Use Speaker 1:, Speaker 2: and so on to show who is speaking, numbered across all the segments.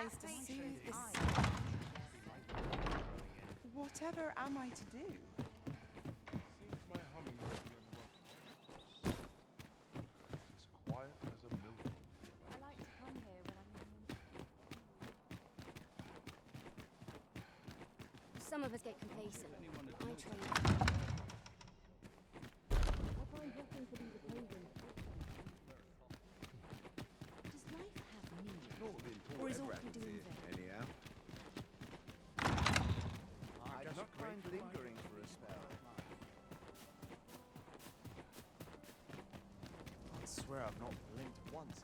Speaker 1: place to soothe this.
Speaker 2: Whatever am I to do?
Speaker 3: Seems my humming may be unwelcome. As quiet as a milk.
Speaker 1: I like to come here when I'm in.
Speaker 4: Some of us get complacent. I train. Does life have meaning? Or is all we do in vain?
Speaker 5: Anyhow. I don't mind lingering for a spell. I swear I've not blinked once.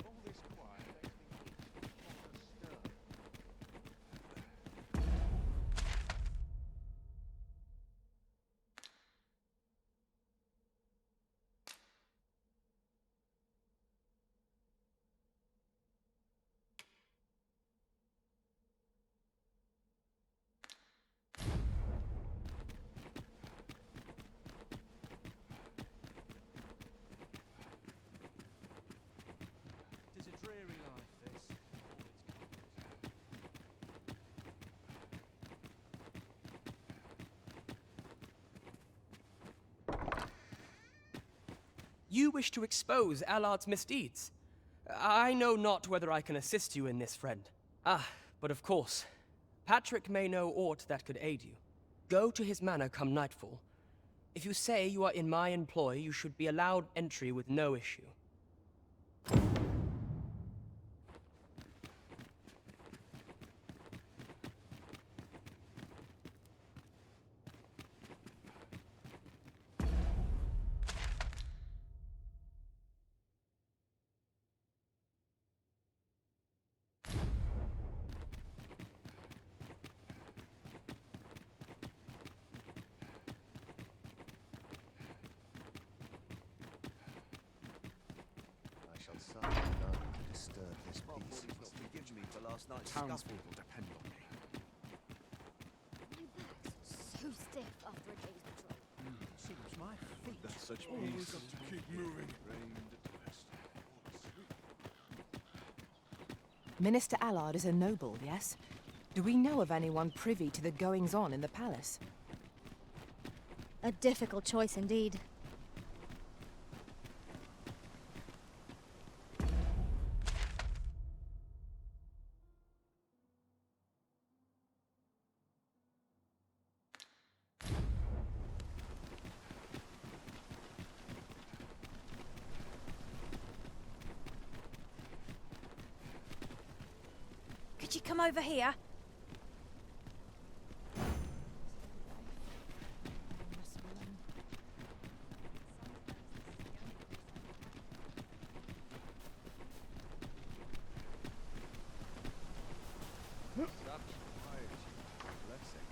Speaker 3: All this quiet makes me want to stir.
Speaker 6: It is a dreary life, this.
Speaker 7: You wish to expose Allard's misdeeds. I know not whether I can assist you in this, friend. Ah, but of course, Patrick may know aught that could aid you. Go to his manor come nightfall. If you say you are in my employ, you should be allowed entry with no issue.
Speaker 5: I shall certainly not disturb this peace. Must forgive me for last night's
Speaker 3: Townspeople
Speaker 5: scuffle.
Speaker 3: depend on me.
Speaker 4: My back's so stiff after a day's patrol.
Speaker 6: Seems my feet.
Speaker 3: That's such
Speaker 6: always
Speaker 3: peace.
Speaker 6: got
Speaker 3: To keep moving. Rained at west.
Speaker 2: Minister Allard is a noble, yes? Do we know of anyone privy to the goings-on in the palace?
Speaker 4: A difficult choice indeed.
Speaker 1: Could you come over here?
Speaker 5: Such piety. Blessing.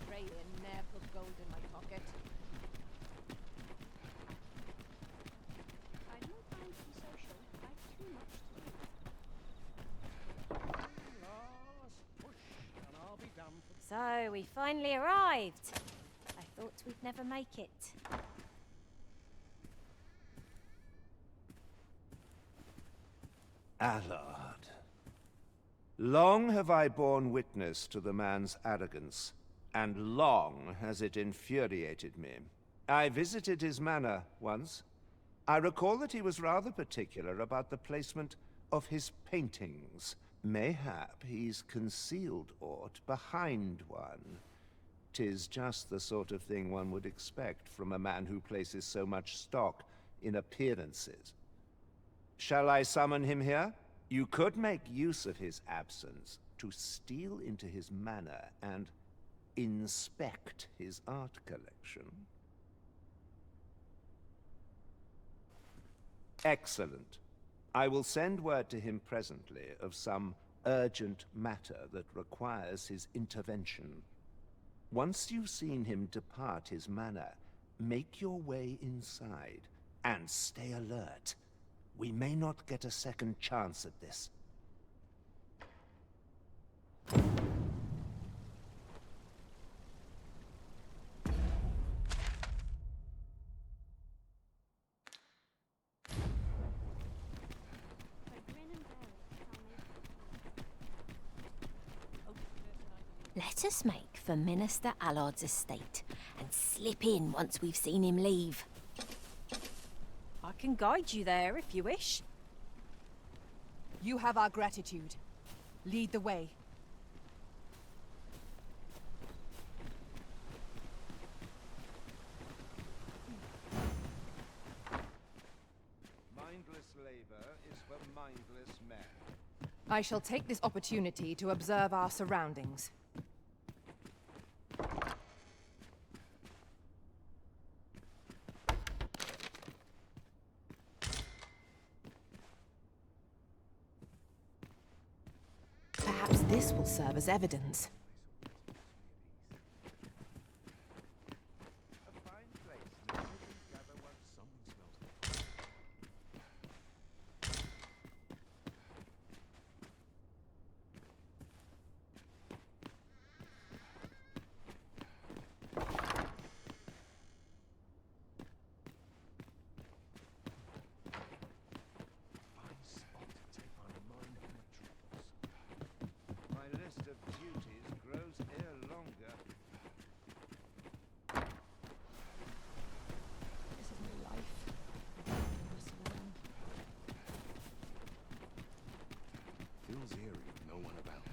Speaker 1: Pray you ne'er put gold in my pocket.
Speaker 4: I don't find to be social. I've too much to do.
Speaker 6: Last push, and I'll be damned for
Speaker 1: So, we finally arrived. I thought we'd never make it.
Speaker 5: Allard. Long have I borne witness to the man's arrogance, and long has it infuriated me. I visited his manor once. I recall that he was rather particular about the placement of his paintings. Mayhap he's concealed aught behind one. 'Tis just the sort of thing one would expect from a man who places so much stock in appearances. Shall I summon him here? You could make use of his absence to steal into his manor and inspect his art collection. Excellent. I will send word to him presently of some urgent matter that requires his intervention. Once you've seen him depart his manor, make your way inside and stay alert. We may not get a second chance at this.
Speaker 1: Let us make for Minister Allard's estate and slip in once we've seen him leave. I can guide you there if you wish.
Speaker 2: You have our gratitude. Lead the way.
Speaker 5: Mindless labor is for mindless men.
Speaker 2: I shall take this opportunity to observe our surroundings. Perhaps this will serve as evidence.
Speaker 5: A fine place to sit and gather one's
Speaker 6: Fine spot to take my mind off my troubles.
Speaker 5: My list of duties grows ere longer.
Speaker 2: This is my life.
Speaker 3: Feels eerie with no one about.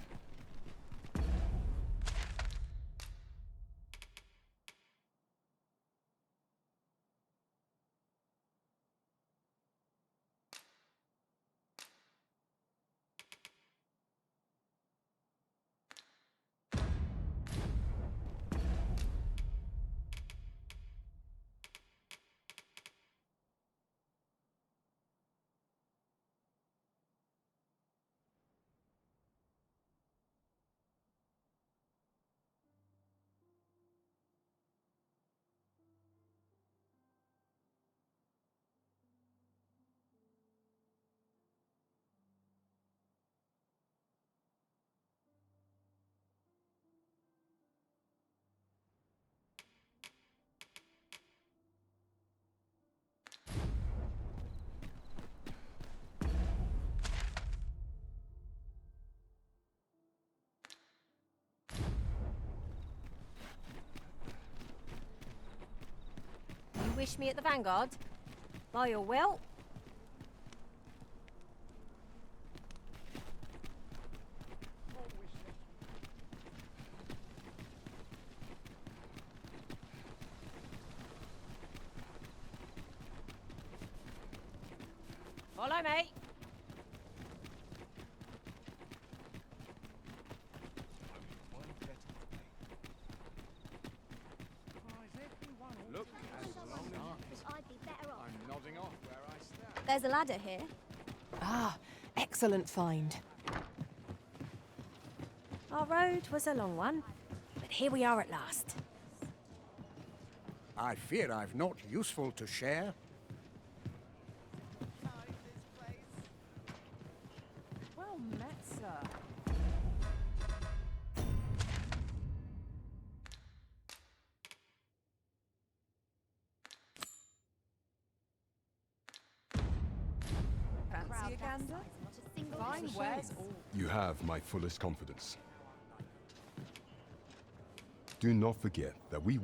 Speaker 1: You wish me at the Vanguard? By your will. Follow me.
Speaker 3: One better day. Look, as long as
Speaker 4: I'd be better off.
Speaker 3: I'm nodding off where I stand.
Speaker 4: There's a ladder here.
Speaker 2: Ah, excellent find.
Speaker 1: Our road was a long one, but here we are at last.
Speaker 6: I fear I've not useful to share.
Speaker 2: Well met, sir. Fancy a gander?
Speaker 4: Not a single
Speaker 2: Fine
Speaker 4: person.
Speaker 2: wares all.
Speaker 8: You have my fullest confidence. Do not forget that we...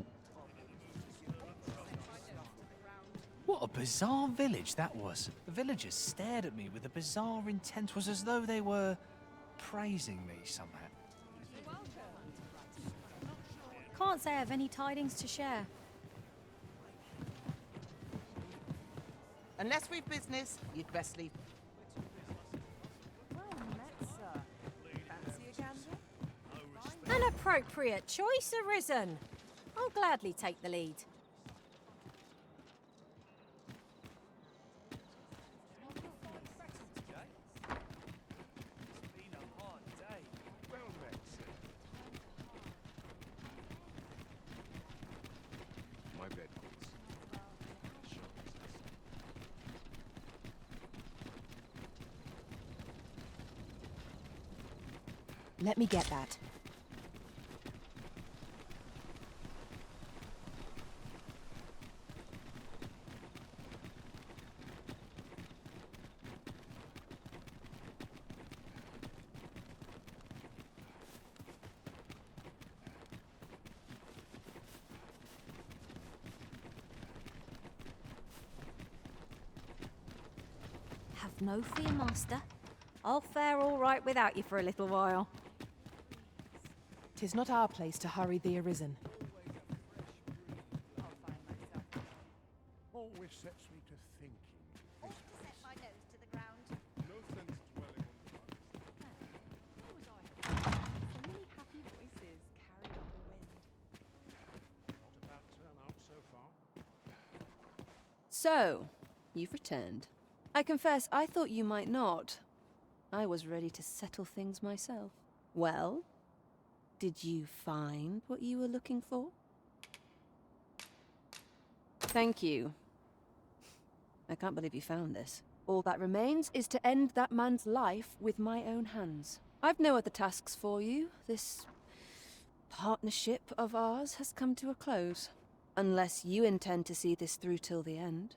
Speaker 9: What a bizarre village that was. The villagers stared at me with a bizarre intent. It was as though they were praising me somehow.
Speaker 1: Can't say I have any tidings to share.
Speaker 10: Unless we've business, you'd best leave.
Speaker 2: Well met, sir. Fancy a gander?
Speaker 1: An appropriate choice arisen. I'll gladly take the lead.
Speaker 2: Let me get that.
Speaker 1: Have no fear, Master. I'll fare all right without you for a little while.
Speaker 2: 'Tis not our place to hurry the Arisen.
Speaker 6: Always sets me to thinking.
Speaker 4: Ought to set my nose to the ground.
Speaker 3: No sense dwelling on the past.
Speaker 11: So many happy voices carried on the wind.
Speaker 6: Not a bad turnout so far.
Speaker 12: So, you've returned. I confess, I thought you might not. I was ready to settle things myself. Well, did you find what you were looking for? Thank you. I can't believe you found this. All that remains is to end that man's life with my own hands. I've no other tasks for you. This partnership of ours has come to a close. Unless you intend to see this through till the end.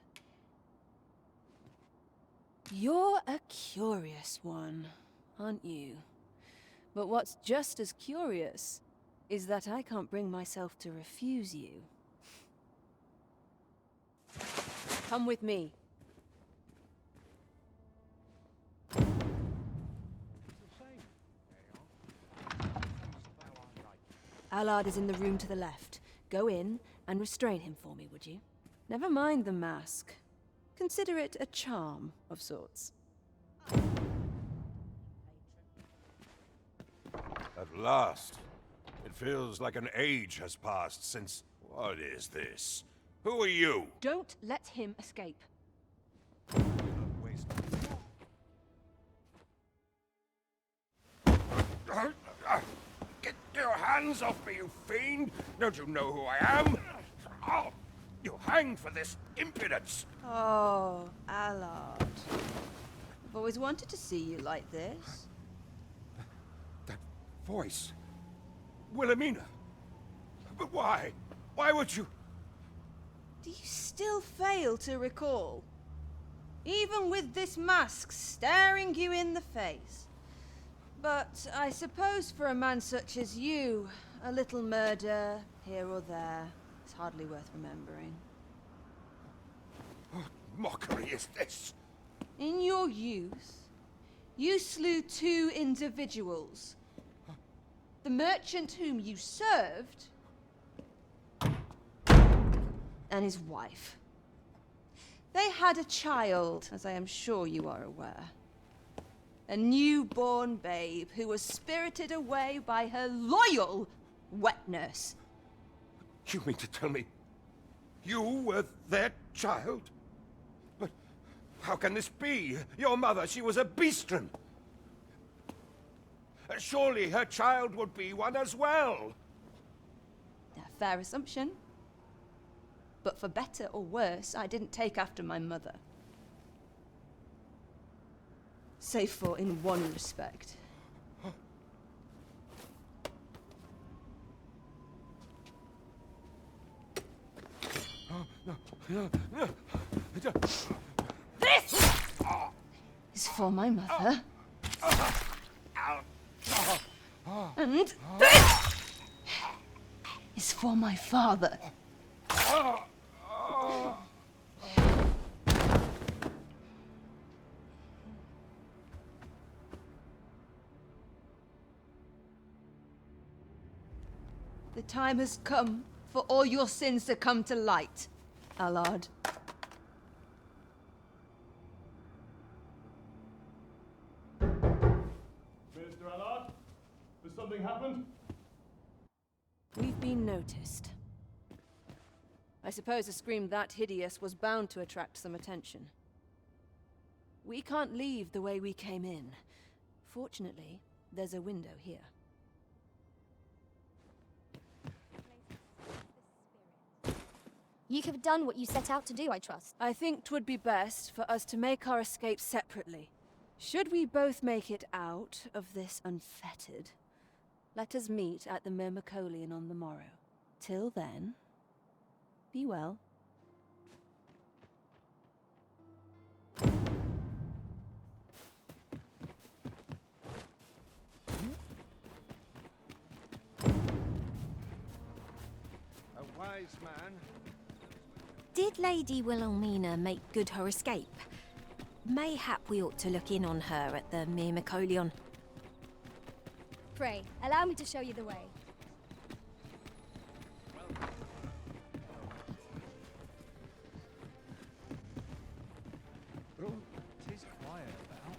Speaker 12: You're a curious one, aren't you? But what's just as curious is that I can't bring myself to refuse you. Come with me.
Speaker 6: It's the same. There you are. Thou art right.
Speaker 12: Allard is in the room to the left. Go in and restrain him for me, would you? Never mind the mask. Consider it a charm of sorts.
Speaker 13: At last. It feels like an age has passed since... What is this? Who are you?
Speaker 12: Don't let him escape.
Speaker 13: Do not waste... Get your hands off me, you fiend! Don't you know who I am? Oh, you hanged for this impudence!
Speaker 12: Oh, Allard. I've always wanted to see you like this.
Speaker 13: That voice... Wilhelmina! But why? Why would you...
Speaker 12: Do you still fail to recall? Even with this mask staring you in the face. But I suppose for a man such as you, a little murder here or there is hardly worth remembering.
Speaker 13: What mockery is this?
Speaker 12: In your youth, you slew 2 individuals. The merchant whom you served, and his wife. They had a child, as I am sure you are aware. A newborn babe who was spirited away by her loyal wet nurse.
Speaker 13: You mean to tell me you were their child? But how can this be? Your mother, she was a beastren. Surely her child would be one as well.
Speaker 12: A fair assumption. But for better or worse, I didn't take after my mother. Save for in one respect. This is for my mother. And this is for my father. The time has come for all your sins to come to light, Allard.
Speaker 3: Mr. Allard, has something happened?
Speaker 12: We've been noticed. I suppose a scream that hideous was bound to attract some attention. We can't leave the way we came in. Fortunately, there's a window here.
Speaker 4: You have done what you set out to do, I trust.
Speaker 12: I think 'twould be best for us to make our escape separately. Should we both make it out of this unfettered, Let us meet at the Myrmecolion on the morrow. Till then, be well.
Speaker 5: A wise man.
Speaker 1: Did Lady Wilhelmina make good her escape? Mayhap we ought to look in on her at the Myrmecolion.
Speaker 4: Pray, allow me to show you the way.
Speaker 9: Tis quiet about.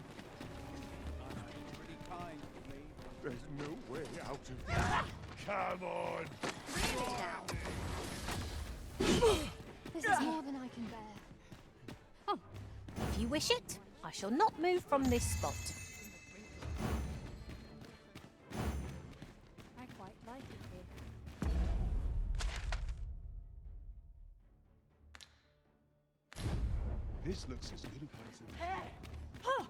Speaker 9: Pretty kind of me.
Speaker 13: There's no way out of this. Come on!
Speaker 4: This is more than I can bear.
Speaker 1: If you wish it, I shall not move from this spot.
Speaker 4: I quite like it here.
Speaker 8: This looks as good a place as...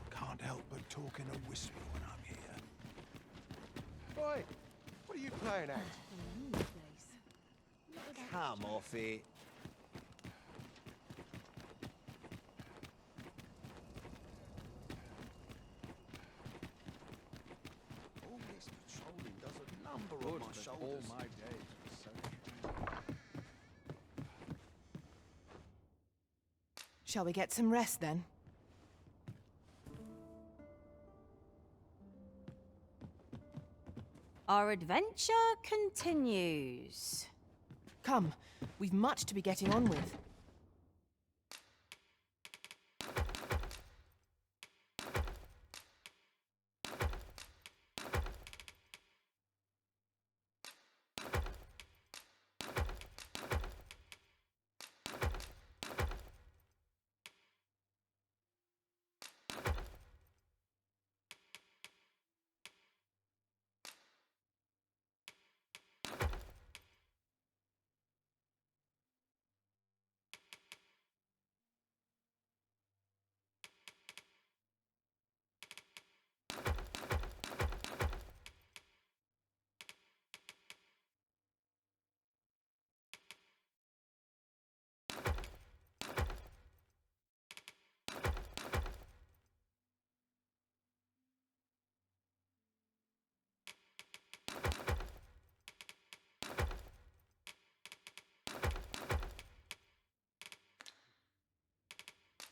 Speaker 9: Can't help but talk in a whisper when I'm here.
Speaker 6: Boy, what are you playing at?
Speaker 5: Come off it.
Speaker 6: All this patrolling does a number on my shoulders.
Speaker 9: All my days were so...
Speaker 2: Shall we get some rest then?
Speaker 1: Our adventure continues.
Speaker 2: Come, we've much to be getting on with.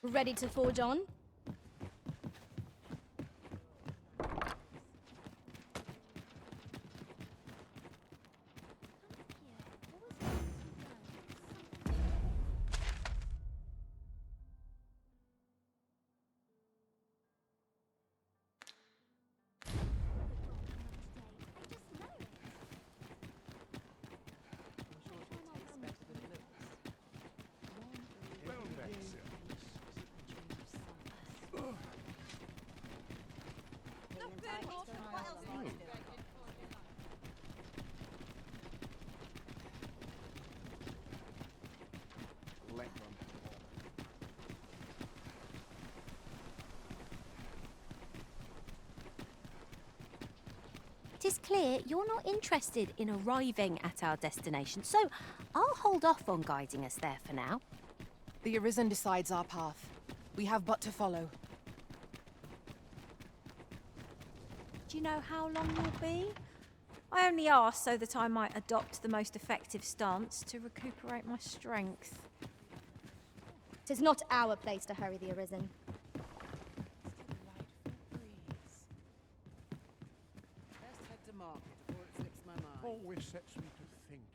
Speaker 4: Ready to forge on?
Speaker 1: It is clear you're not interested in arriving at our destination, so I'll hold off on guiding us there for now.
Speaker 2: The Arisen decides our path. We have but to follow.
Speaker 1: Do you know how long you'll be? I only ask so that I might adopt the most effective stance to recuperate my strength.
Speaker 4: 'Tis not our place to hurry the Arisen.
Speaker 6: Always sets me to thinking.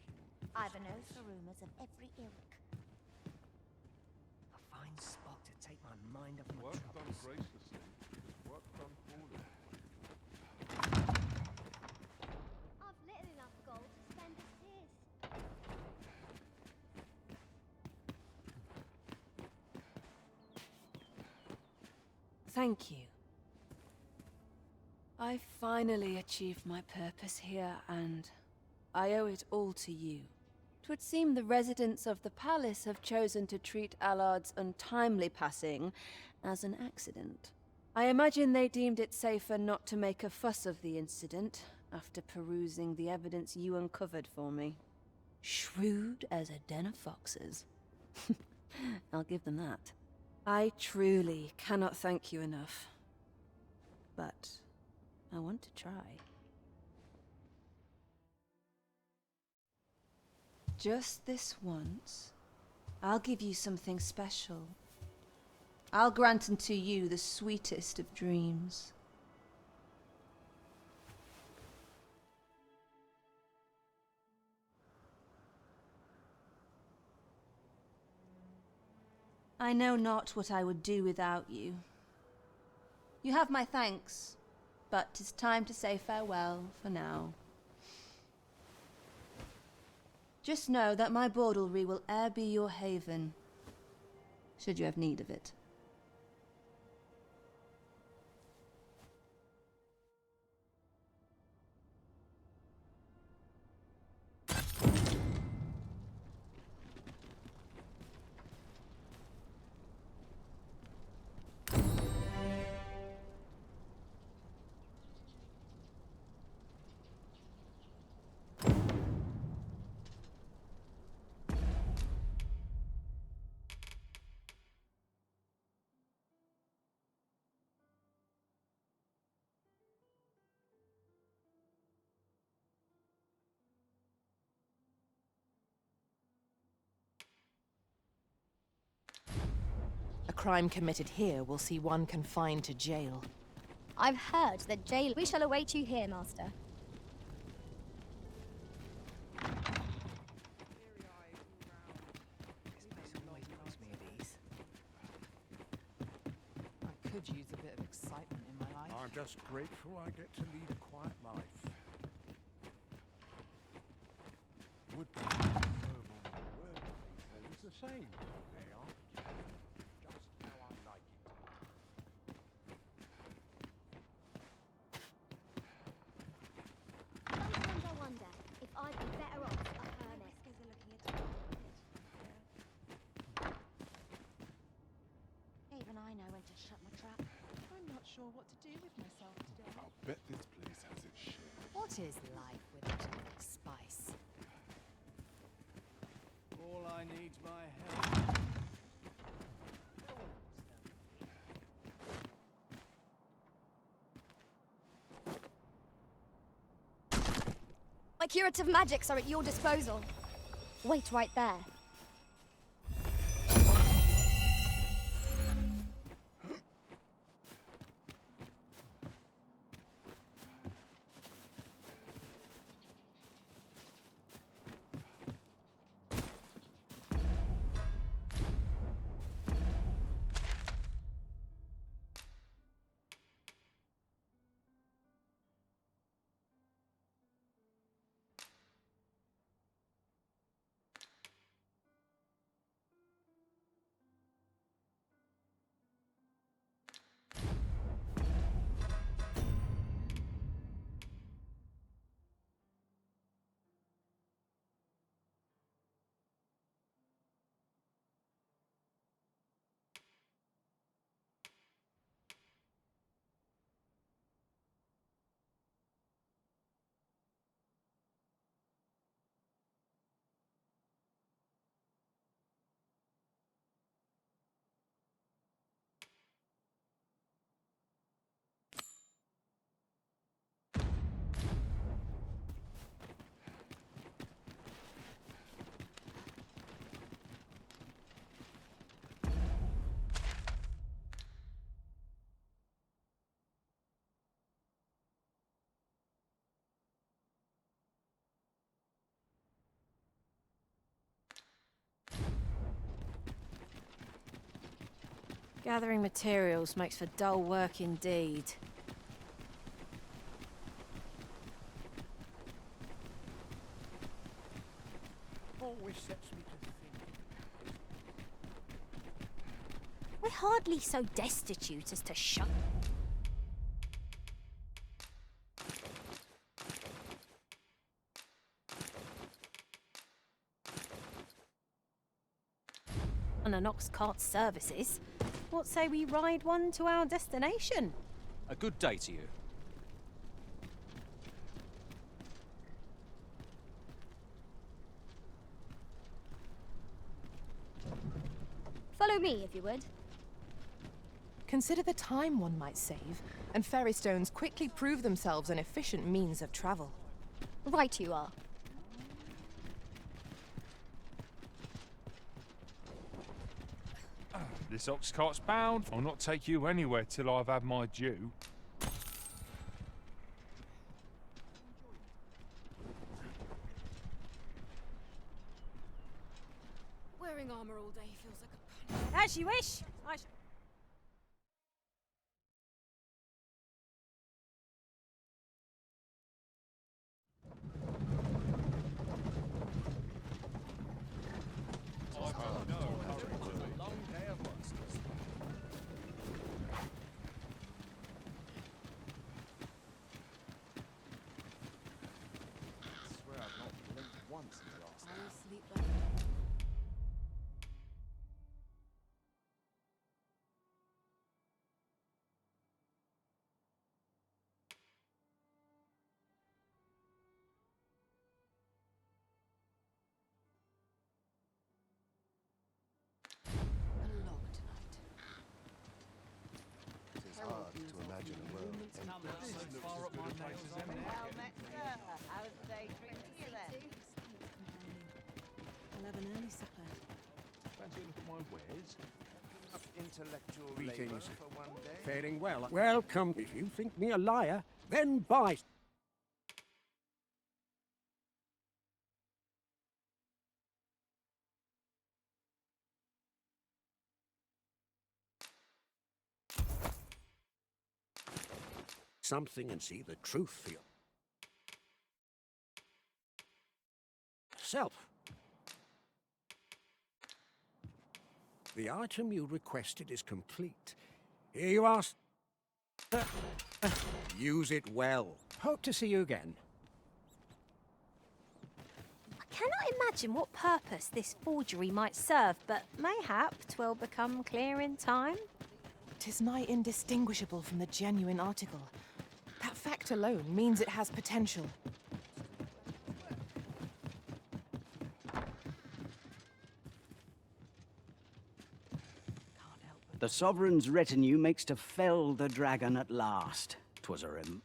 Speaker 14: I've a nose for rumours of every ilk.
Speaker 10: A fine spot to take my mind off my
Speaker 3: Work done
Speaker 10: troubles.
Speaker 3: graciously is work done poorly.
Speaker 4: I've little enough gold to spend as is.
Speaker 12: Thank you. I finally achieved my purpose here, and I owe it all to you. 'Twould seem the residents of the palace have chosen to treat Allard's untimely passing as an accident. I imagine they deemed it safer not to make a fuss of the incident after perusing the evidence you uncovered for me. Shrewd as a den of foxes. I'll give them that. I truly cannot thank you enough. But I want to try. Just this once, I'll give you something special. I'll grant unto you the sweetest of dreams. I know not what I would do without you. You have my thanks, but 'tis time to say farewell for now. Just know that my bordlery will e'er be your haven, should you have need of it.
Speaker 2: A crime committed here will see one confined to jail.
Speaker 4: I've heard that jail. We shall await you here, Master.
Speaker 2: I could use a bit of excitement in my life.
Speaker 6: I'm just grateful I get to lead a quiet life. Would be verbal word is the same. They are just how I like it.
Speaker 4: Sometimes I wonder if I'd be better off a hermit.
Speaker 14: Even I know when to shut my trap.
Speaker 11: I'm not sure what to do with myself today.
Speaker 8: I'll bet this place has its share.
Speaker 1: What is life without a little spice?
Speaker 9: All I need's my help.
Speaker 4: My curative magics are at your disposal. Wait right there.
Speaker 1: Gathering materials makes for dull work indeed.
Speaker 6: Always sets me to think.
Speaker 1: We're hardly so destitute as to shut. On an ox cart services. What say we ride one to our destination?
Speaker 9: A good day to you.
Speaker 4: Follow me, if you would.
Speaker 2: Consider the time one might save, and ferry stones quickly prove themselves an efficient means of travel.
Speaker 4: Right you are.
Speaker 3: This ox cart's bound. I'll not take you anywhere till I've had my due.
Speaker 12: Wearing armor all day feels like a punch.
Speaker 1: As you wish.
Speaker 2: I'll have an early supper.
Speaker 3: Fancy a look at my wares?
Speaker 5: Intellectual
Speaker 6: Greetings.
Speaker 5: labour for one day.
Speaker 6: Faring well. Welcome. If you think me a liar, then buy. Something and see the truth for yourself. The item you requested is complete. Here you are. Use it well. Hope to see you again.
Speaker 1: I cannot imagine what purpose this forgery might serve, but mayhap 'twill become clear in time.
Speaker 2: 'Tis nigh indistinguishable from the genuine article. That fact alone means it has potential.
Speaker 10: The Sovereign's retinue makes to fell the dragon at last. 'Twas a rem...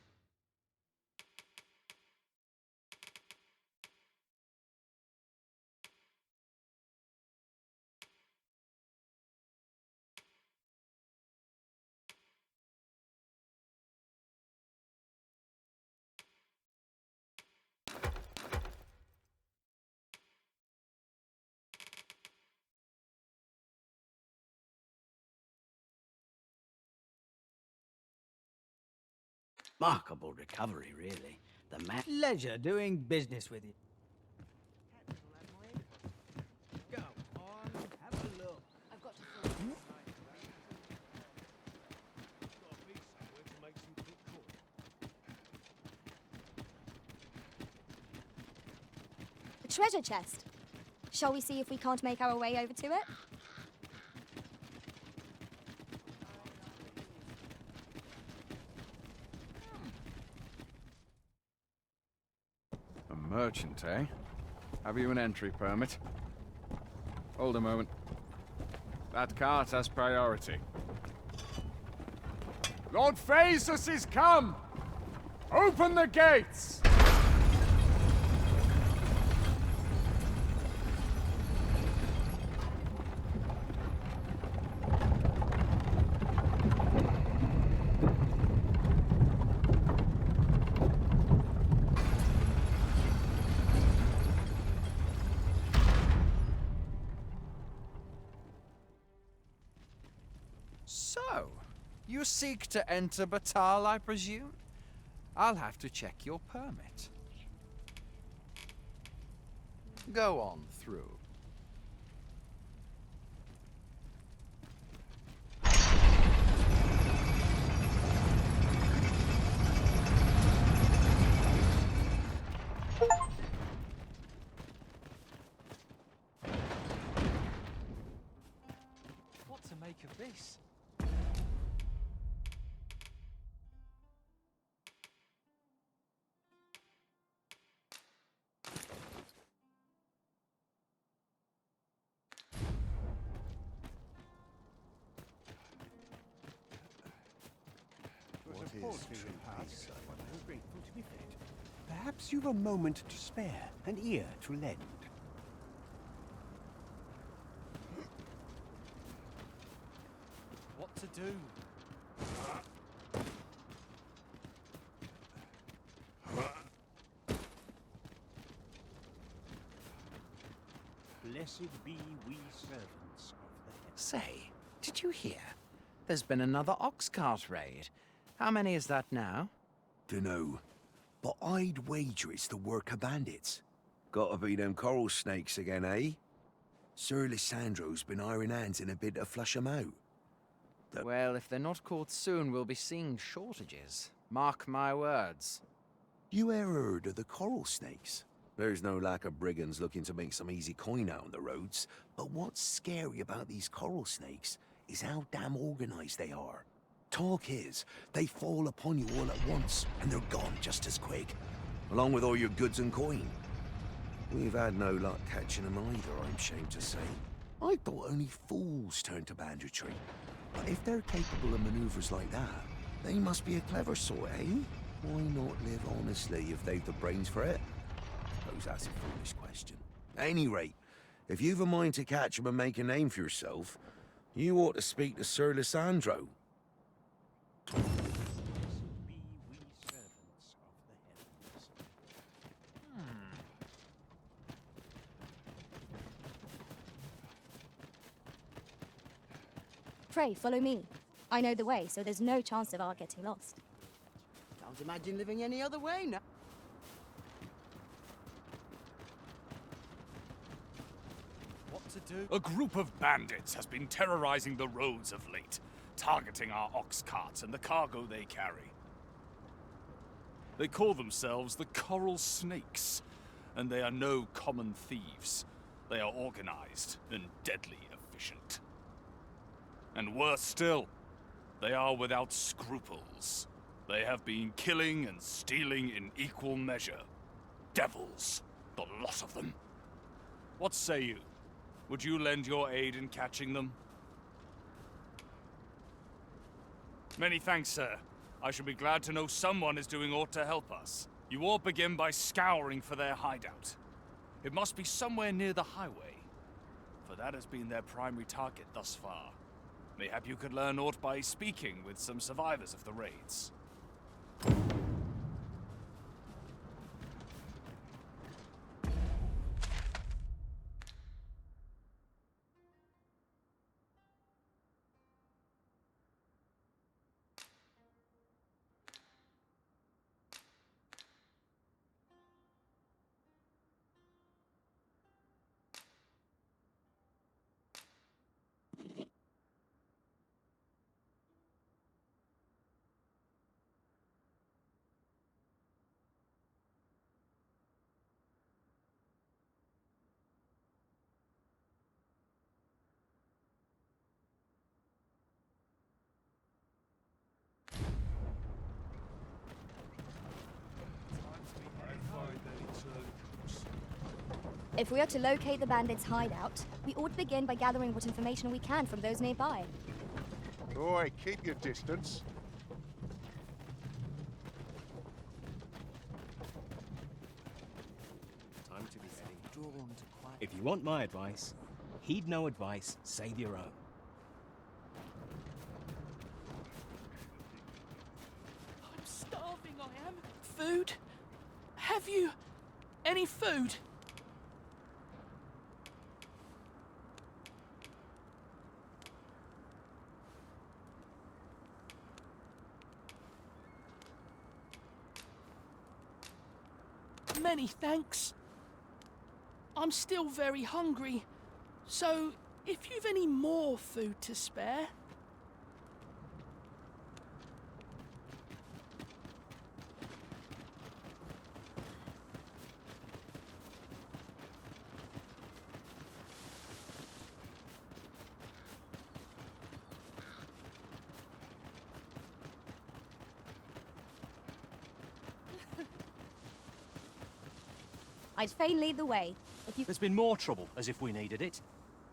Speaker 10: Remarkable recovery, really. The man...
Speaker 15: Pleasure doing business with you. Go on, have a look.
Speaker 12: I've got to find
Speaker 4: A treasure chest. Shall we see if we can't make our way over to it?
Speaker 16: A merchant, eh? Have you an entry permit? Hold a moment. That cart has priority. Lord Phaesus is come! Open the gates!
Speaker 9: So, you seek to enter Batal, I presume? I'll have to check your permit. Go on through.
Speaker 15: What to make of this?
Speaker 6: Perhaps, I'm grateful to be fed. Perhaps you've a moment to spare, an ear to lend.
Speaker 9: What to do?
Speaker 6: Blessed be we servants of the heavens.
Speaker 9: Say, did you hear? There's been another ox cart raid. How many is that now?
Speaker 17: Dunno, but I'd wager it's the work of bandits. Gotta be them coral snakes again, eh? Sir Lissandro's been iron hands in a bid to flush 'em out.
Speaker 9: Well, if they're not caught soon, we'll be seeing shortages. Mark my words.
Speaker 17: You ever heard of the coral snakes? There's no lack of brigands looking to make some easy coin out on the roads, but what's scary about these coral snakes is how damn organized they are. Talk is, they fall upon you all at once, and they're gone just as quick, along with all your goods and coin. We've had no luck catching them either, I'm ashamed to say. I thought only fools turned to banditry. But if they're capable of maneuvers like that, they must be a clever sort, eh? Why not live honestly if they've the brains for it? I suppose that's a foolish question. At any rate, if you've a mind to catch them and make a name for yourself, you ought to speak to Sir Lissandro.
Speaker 4: Pray, follow me. I know the way, so there's no chance of our getting lost.
Speaker 15: Can't imagine living any other way now.
Speaker 9: What to do?
Speaker 18: A group of bandits has been terrorizing the roads of late, targeting our ox carts and the cargo they carry. They call themselves the Coral Snakes, and they are no common thieves. They are organized and deadly efficient. And worse still, they are without scruples. They have been killing and stealing in equal measure. Devils, the lot of them. What say you? Would you lend your aid in catching them? Many thanks, sir. I shall be glad to know someone is doing aught to help us. You all begin by scouring for their hideout. It must be somewhere near the highway, for that has been their primary target thus far. Mayhap you could learn aught by speaking with some survivors of the raids.
Speaker 4: If we are to locate the bandits' hideout, we ought to begin by gathering what information we can from those nearby.
Speaker 8: Boy, keep your distance.
Speaker 15: Time to be drawn to quiet. If you want my advice, heed no advice, save your own.
Speaker 19: I'm starving, I am. Food? Have you any food? Many thanks. I'm still very hungry, so if you've any more food to spare...
Speaker 4: I'd fain lead the way. If you...
Speaker 15: There's been more trouble, as if we needed it.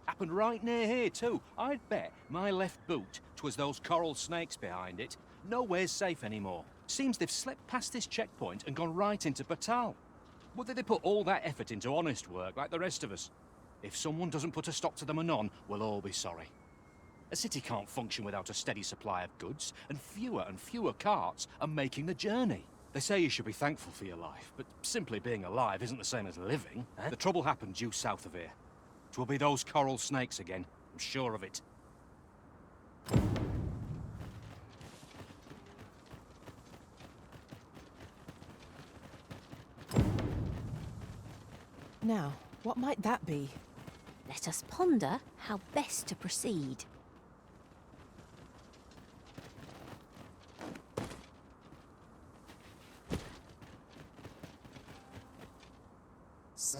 Speaker 15: Happened right near here, too. I'd bet my left boot 'Twas those coral snakes behind it. Nowhere's safe anymore. Seems they've slipped past this checkpoint and gone right into Batal. Whether they put all that effort into honest work like the rest of us. If someone doesn't put a stop to them anon, we'll all be sorry. A city can't function without a steady supply of goods, and fewer carts are making the journey. They say you should be thankful for your life, but simply being alive isn't the same as living. Eh? The trouble happened due south of here. 'Twill be those coral snakes again, I'm sure of it.
Speaker 2: Now, what might that be?
Speaker 1: Let us ponder how best to proceed.
Speaker 20: So,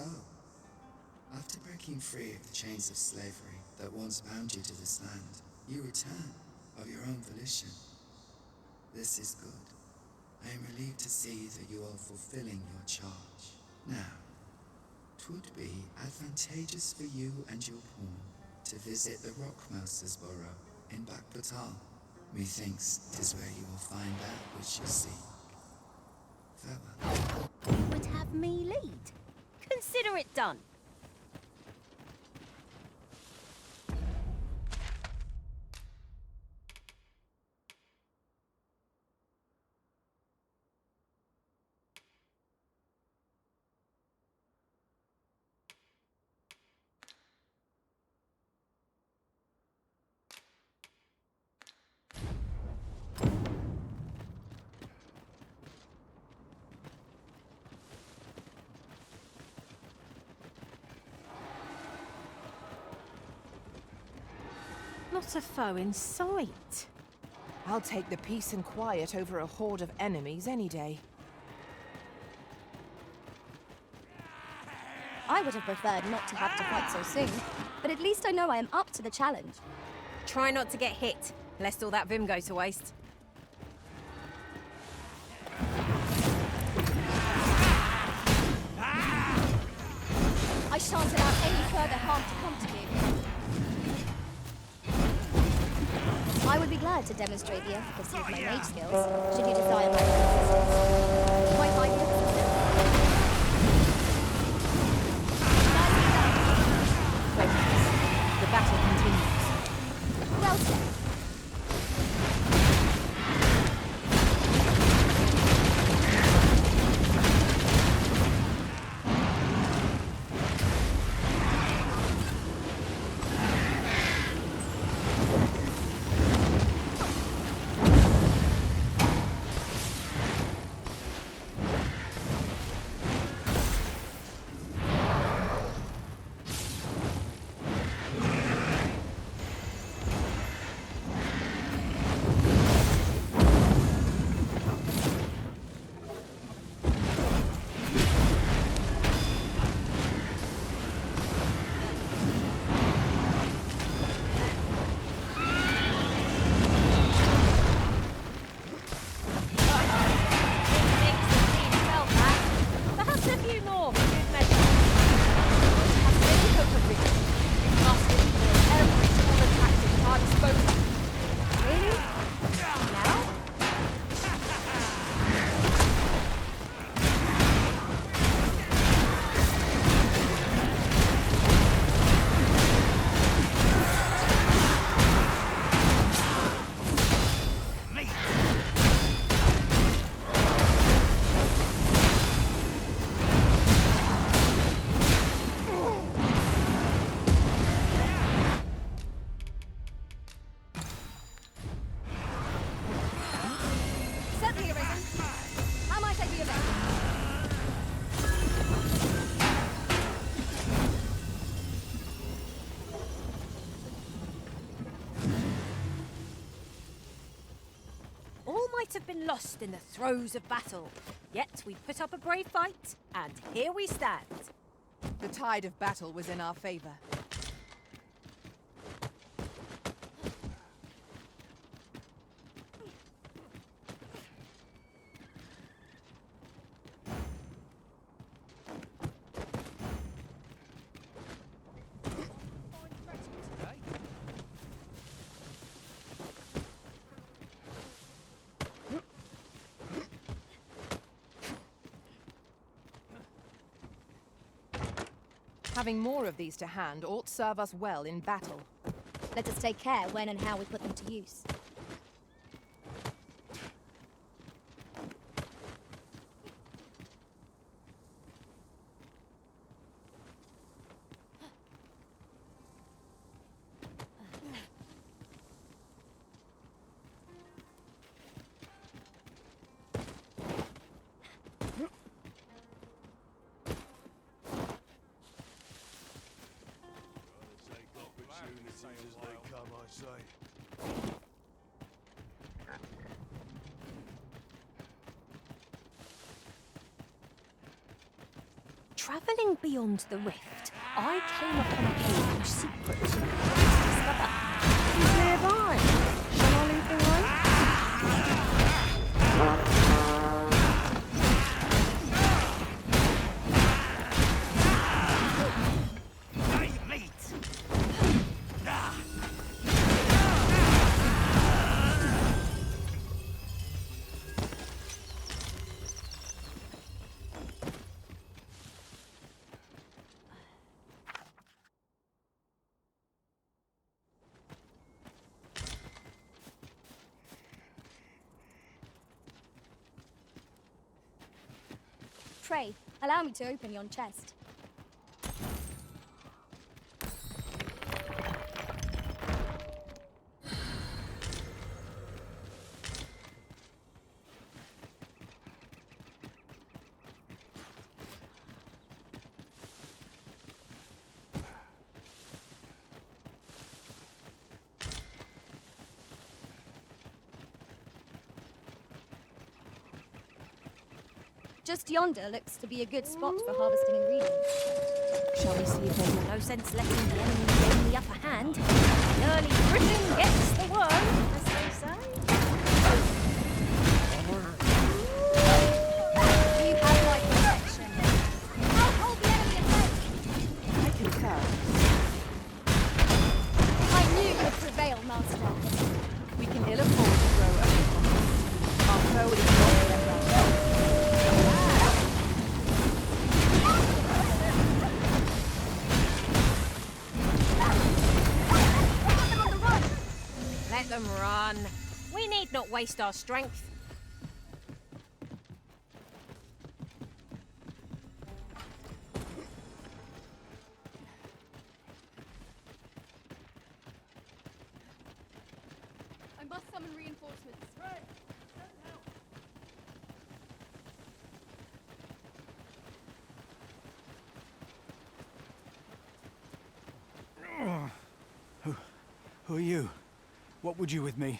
Speaker 20: after breaking free of the chains of slavery that once bound you to this land, you return of your own volition. This is good. I am relieved to see that you are fulfilling your charge. Now, 'twould be advantageous for you and your pawn to visit the Rockmouser's burrow in Backbatal. Methinks 'tis where you will find that which you seek. Farewell.
Speaker 1: You would have me lead? Consider it done. Not a foe in sight.
Speaker 2: I'll take the peace and quiet over a horde of enemies any day.
Speaker 4: I would have preferred not to have to fight so soon, but at least I know I am up to the challenge.
Speaker 1: Try not to get hit, lest all that vim go to waste.
Speaker 4: I shan't allow any further harm to come to you. I would be glad to demonstrate the efficacy of my mage skills, should you desire my assistance. Quite like it.
Speaker 2: The battle continues.
Speaker 4: Well said.
Speaker 1: Have been lost in the throes of battle. Yet we put up a brave fight, and here we stand.
Speaker 2: The tide of battle was in our favor. Having more of these to hand ought serve us well in battle.
Speaker 4: Let us take care when and how we put them to use.
Speaker 1: Travelling beyond the rift, I came upon a cave whose secrets you to discover. Who's nearby? Shall I lead the way?
Speaker 4: Pray, allow me to open yon chest. Just yonder looks to be a good spot for harvesting ingredients.
Speaker 1: Shall we see if there's no sense letting the enemy gain the upper hand? Early Britain gets the worm, as they say.
Speaker 4: You have my protection. I'll hold the enemy at bay.
Speaker 2: I concur.
Speaker 4: I knew you'd prevail, Master.
Speaker 2: We can ill afford to grow old. Our foe is not yet round.
Speaker 1: Let them run. We need not waste our strength.
Speaker 4: I must summon reinforcements.
Speaker 9: Who are you? What would you with me?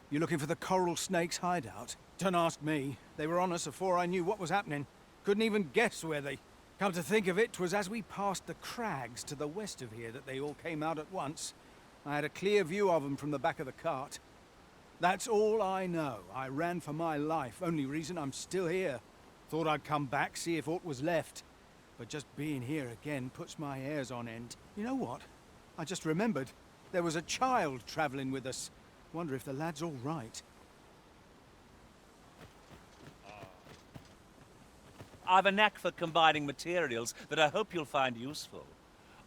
Speaker 9: You looking for the coral snake's hideout? Don't ask me. They were on us before I knew what was happening. Couldn't even guess where they... Come to think of it, 'twas as we passed the crags to the west of here that they all came out at once. I had a clear view of them from the back of the cart. That's all I know. I ran for my life. Only reason I'm still here. Thought I'd come back, see if aught was left. But just being here again puts my hairs on end. You know what? I just remembered. There was a child travelling with us. Wonder if the lad's all right.
Speaker 21: I've a knack for combining materials that I hope you'll find useful.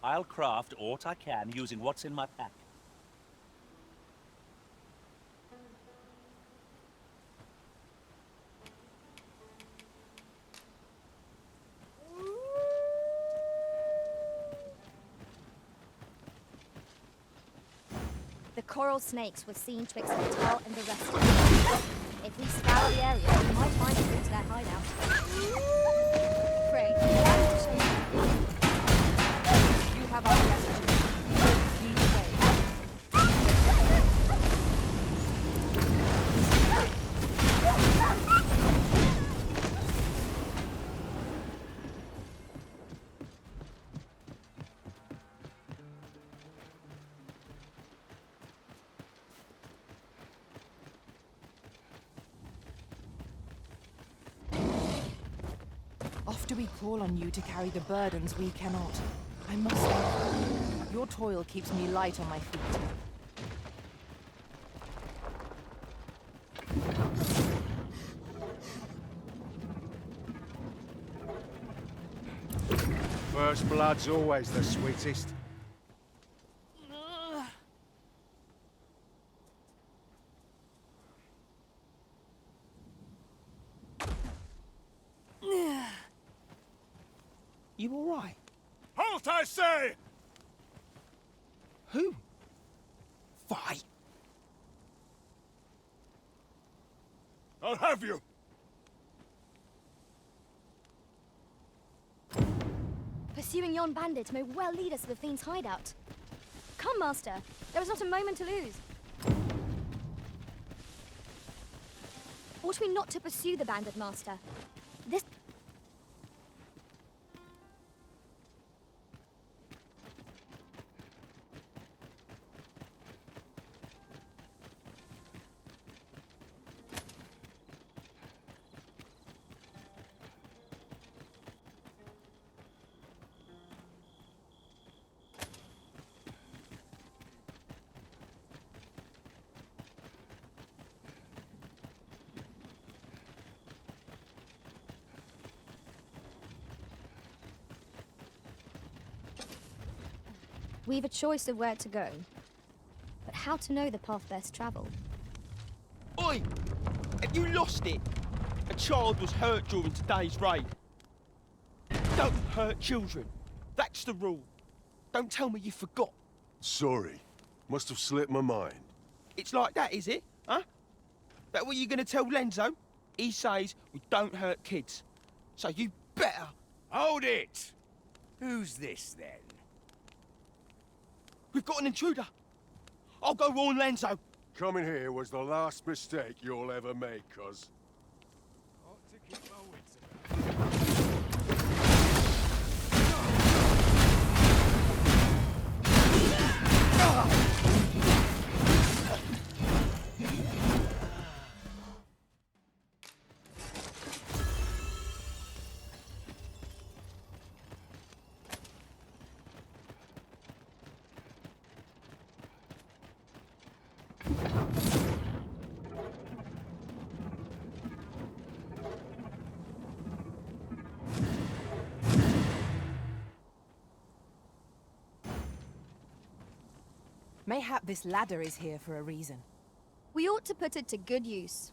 Speaker 21: I'll craft aught I can using what's in my pack.
Speaker 4: The coral snakes were seen twixt Natal and the rest of them. If we scour the area, we might find a route to their hideout. Pray, allow me to show you.
Speaker 2: You have our message. Lead the way. Often we call on you to carry the burdens we cannot. I must thank you. Your toil keeps me light on my feet.
Speaker 6: First blood's always the sweetest.
Speaker 7: You all right?
Speaker 6: Halt, I say!
Speaker 7: Who? Fight?
Speaker 6: I'll have you!
Speaker 4: Pursuing yon bandit may well lead us to the Fiend's hideout. Come, Master. There is not a moment to lose. Ought we not to pursue the bandit, Master? This... We've a choice of where to go, but how to know the path best travelled?
Speaker 7: Oi! Have you lost it? A child was hurt during today's raid. Don't hurt children. That's the rule. Don't tell me you forgot.
Speaker 6: Sorry. Must have slipped my mind.
Speaker 7: It's like that, is it? Huh? That what you gonna tell Lenzo? He says we don't hurt kids. So you better...
Speaker 13: Hold it! Who's this, then?
Speaker 7: We've got an intruder. I'll go warn Lenzo.
Speaker 6: Coming here was the last mistake you'll ever make, cuz.
Speaker 2: Mayhap this ladder is here for a reason.
Speaker 4: We ought to put it to good use.